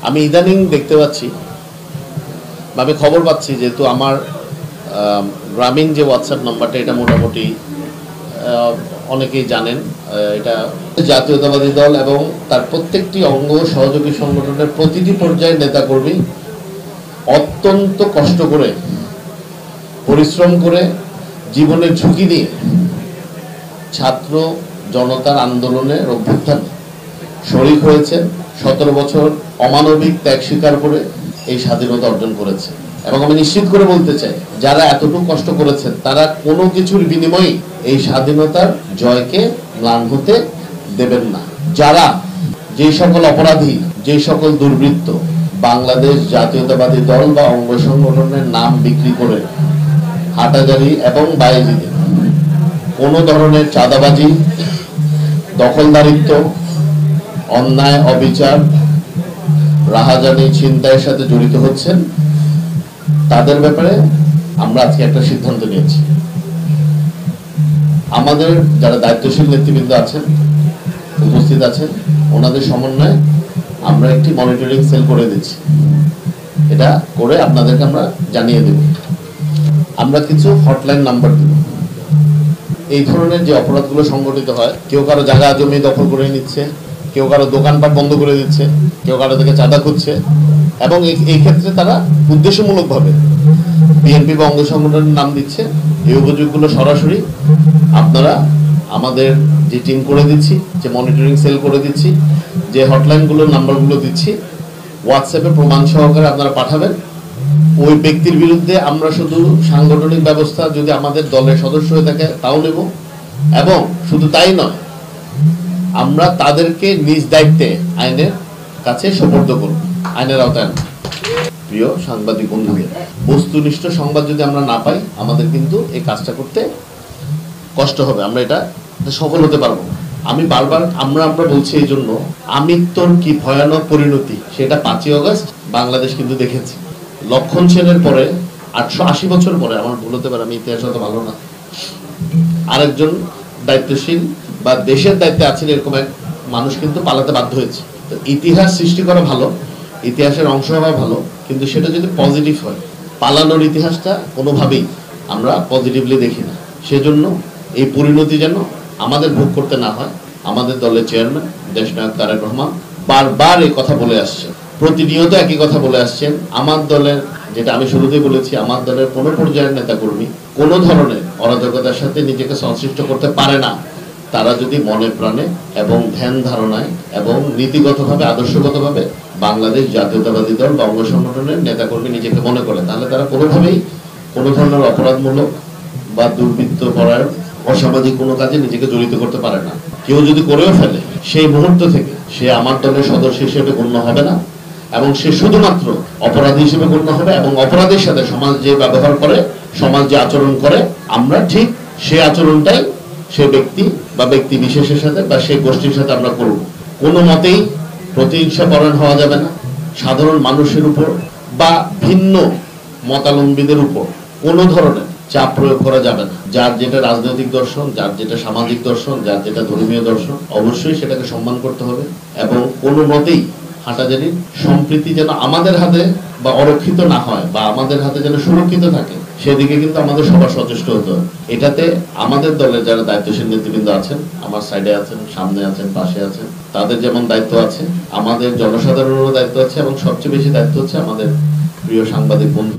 আমি ইদানিং দেখতে পাচ্ছি, আমি খবর পাচ্ছি, যেহেতু আমার গ্রামীণ যে হোয়াটসঅ্যাপ নাম্বারটা, এটা মোটামুটি অনেকেই জানেন। এটা জাতীয়তাবাদী দল এবং তার প্রত্যেকটি অঙ্গ সহযোগী সংগঠনের প্রতিটি পর্যায়ের নেতাকর্মী অত্যন্ত কষ্ট করে, পরিশ্রম করে, জীবনের ঝুঁকি নিয়ে ছাত্র জনতার আন্দোলনের অভ্যুত্থানে শরিক হয়েছে। 17 বছর অমানবিক ত্যাগ স্বীকার করে এই স্বাধীনতা অর্জন করেছে। এবং আমি নিশ্চিত করে বলতে চাই, যারা এতটুকু কষ্ট করেছেন তারা কোনো কিছুর বিনিময়ে এই স্বাধীনতার জয়কে ম্লান হতে দেবেন না। যারা যে সকল অপরাধী, যে সকল দুর্বৃত্ত বাংলাদেশ জাতীয়তাবাদী দল বা অঙ্গ সংগঠনের নাম বিক্রি করে হাটাজারি এবং বায়েজিদে কোনো ধরনের চাঁদাবাজি, দখলদারিত্ব, অন্যায়, অবিচার, রাহাজানি, ছিনতাইয়ের সাথে জড়িত হচ্ছেন, তাদের ব্যাপারে আমরা আজকে একটা সিদ্ধান্ত নিয়েছি। আমাদের যারা দায়িত্বশীল নেতৃবৃন্দ আছেন, উপস্থিত আছেন, ওনাদের সমন্বয়ে আমরা একটি মনিটরিং সেল করে দিচ্ছি। এটা করে আপনাদেরকে আমরা জানিয়ে দেব। আমরা কিছু হটলাইন নাম্বার দেব। এই ধরনের যে অপরাধগুলো সংগঠিত হয়, কেউ কারো জায়গা জমি দখল করে নিচ্ছে, কেউ কারো দোকানপাট বন্ধ করে দিচ্ছে, কেউ কারো থেকে চাঁদা খুঁজছে, এবং এই ক্ষেত্রে তারা উদ্দেশ্যমূলকভাবে বিএনপি বা অঙ্গ সংগঠনের নাম দিচ্ছে। এই অভিযোগগুলো সরাসরি আপনারা আমাদের যে টিম করে দিচ্ছি, যে মনিটরিং সেল করে দিচ্ছি, যে হটলাইনগুলোর নাম্বারগুলো দিচ্ছি, হোয়াটসঅ্যাপে প্রমাণ সহকারে আপনারা পাঠাবেন। ওই ব্যক্তির বিরুদ্ধে আমরা শুধু সাংগঠনিক ব্যবস্থা, যদি আমাদের দলের সদস্য হয়ে থাকে তাও নেব, এবং শুধু তাই নয়, আমরা তাদেরকে নিজ দায়িত্বে আইনের কাছে সোপর্দ করব, আইনের আওতায়। প্রিয় সাংবাদিক বন্ধুদের, বস্তুনিষ্ঠ সংবাদ যদি আমরা না পাই, আমাদের কিন্তু এই কাজটা করতে কষ্ট হবে, আমরা এটা সফল হতে পারবো। আমি বারবার আমরা বলছি এই জন্য, আমৃত্যুর কি ভয়ানক পরিণতি সেটা 5ই আগস্ট বাংলাদেশ কিন্তু দেখেছি। লক্ষণ সেনের পরে 880 বছর পরে, আমার ভুল হতে পারে, আমি ইতিহাস অত ভালো না, আরেকজন দায়িত্বশীল বা দেশের দায়িত্বে আছেন এরকম এক মানুষ কিন্তু পালাতে বাধ্য হয়েছে। তো ইতিহাস সৃষ্টি করা ভালো, ইতিহাসের অংশ হওয়া ভালো, কিন্তু সেটা যদি পজিটিভ হয়, পালানোর ইতিহাসটা কোনোভাবেই আমরা পজিটিভলি দেখি না। সেজন্য এই পরিণতি যেন আমাদের ভোগ করতে না হয়। আমাদের দলের চেয়ারম্যান দেশনায়ক তারেক রহমান বারবার এই কথা বলে আসছেন, প্রতিনিয়ত একই কথা বলে আসছেন। আমার দলের, যেটা আমি শুরুতেই বলেছি, আমার দলের কোনো পর্যায়ের নেতাকর্মী কোনো ধরনের অরাজকতার সাথে নিজেকে সংশ্লিষ্ট করতে পারে না। তারা যদি মনে প্রাণে এবং ধ্যান ধারণায় এবং নীতিগতভাবে, আদর্শগতভাবে বাংলাদেশ জাতীয়তাবাদী দল বা অঙ্গ সংগঠনের নেতাকর্মী নিজেকে মনে করে, তাহলে তারা কোনোভাবেই কোনো ধরনের অপরাধমূলক বা দুর্বৃত্ত পরায়ণ, অসামাজিক কোনো কাজে নিজেকে জড়িত করতে পারে না। কেউ যদি করেও ফেলে, সেই মুহূর্ত থেকে সে আমার দলের সদস্য হিসেবে গণ্য হবে না, এবং সে শুধুমাত্র অপরাধী হিসেবে গণ্য হবে। এবং অপরাধের সাথে সমাজ যে ব্যবহার করে, সমাজ যে আচরণ করে, আমরা ঠিক সেই আচরণটাই সে ব্যক্তি বা ব্যক্তি বিশেষের সাথে বা সেই গোষ্ঠীর সাথে আমরা করব। কোনো মতেই প্রতিহিংসা পরায়ণ হওয়া যাবে না। সাধারণ মানুষের উপর বা ভিন্ন মতাবলম্বীদের উপর কোনো ধরনের চাপ প্রয়োগ করা যাবে না। যার যেটা রাজনৈতিক দর্শন, যার যেটা সামাজিক দর্শন, যার যেটা ধর্মীয় দর্শন, অবশ্যই সেটাকে সম্মান করতে হবে। এবং কোনো মতেই হাটাজারির সম্প্রীতি যেন আমাদের হাতে বা অরক্ষিত না হয়, বা আমাদের হাতে যেন সুরক্ষিত থাকে, সেদিকে কিন্তু আমাদের সবার সচেষ্ট হতে হবে। এটাতে আমাদের দলের যারা দায়িত্বশীল নেতৃবৃন্দ আছেন, আমার সাইডে আছেন, সামনে আছেন, পাশে আছেন, তাদের যেমন দায়িত্ব আছে, আমাদের জনসাধারণেরও দায়িত্ব আছে, এবং সবচেয়ে বেশি দায়িত্ব হচ্ছে আমাদের প্রিয় সাংবাদিক বন্ধু।